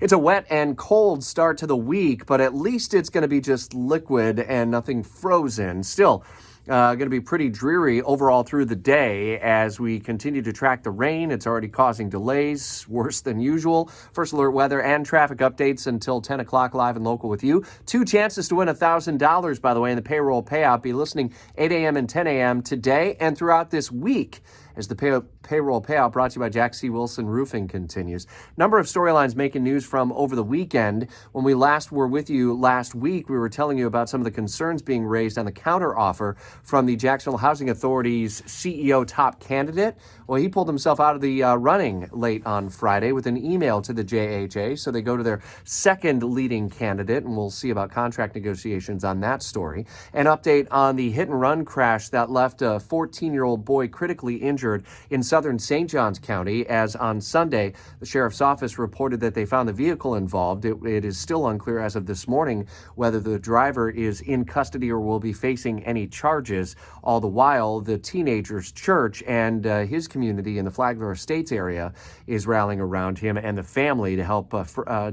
It's a wet and cold start to the week, but at least it's going to be just liquid and nothing frozen. Still, going to be pretty dreary overall through the day as we continue to track the rain. It's already causing delays, worse than usual. First alert weather and traffic updates until 10 o'clock live and local with you. 2 chances to win $1,000, by the way, in the payroll payout. Be listening 8 a.m. and 10 a.m. today and throughout this week as the payroll payout brought to you by Jack C. Wilson Roofing continues. Number of storylines making news from over the weekend. When we last were with you last week, we were telling you about some of the concerns being raised on the counteroffer from the Jacksonville Housing Authority's CEO top candidate. Well, he pulled himself out of the running late on Friday with an email to the JHA, so they go to their second leading candidate, and we'll see about contract negotiations on that story. An update on the hit-and-run crash that left a 14-year-old boy critically injured in southern St. Johns County, as on Sunday, the sheriff's office reported that they found the vehicle involved. It is still unclear as of this morning whether the driver is in custody or will be facing any charges. All the while, the teenager's church and his community in the Flagler Estates area is rallying around him and the family to help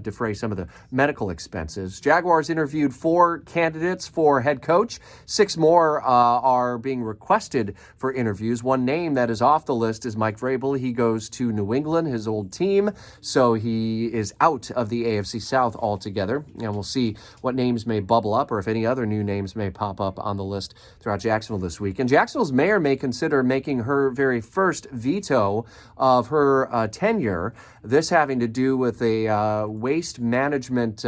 defray some of the medical expenses. Jaguars interviewed 4 candidates for head coach. 6 more are being requested for interviews. One name that is off the list is Mike Vrabel. He goes to New England, his old team, so he is out of the AFC South altogether. And we'll see what names may bubble up or if any other new names may pop up on the list throughout Jacksonville this week. And Jacksonville's mayor may consider making her very first veto of her tenure, this having to do with a waste management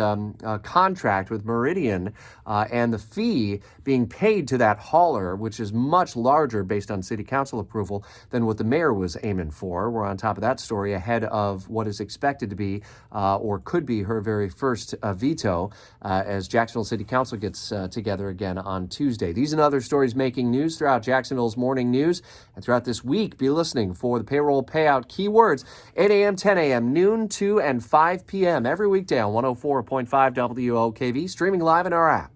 contract with Meridian and the fee being paid to that hauler, which is much larger based on city council approval than what the mayor was aiming for. We're on top of that story ahead of what is expected to be or could be her very first veto as Jacksonville City Council gets together again on Tuesday. These and other stories making news throughout Jacksonville's morning news and throughout this week. Be listening for the payroll payout keywords 8 a.m., 10 a.m., noon, 2, and 5 p.m. every weekday on 104.5 WOKV, streaming live in our app.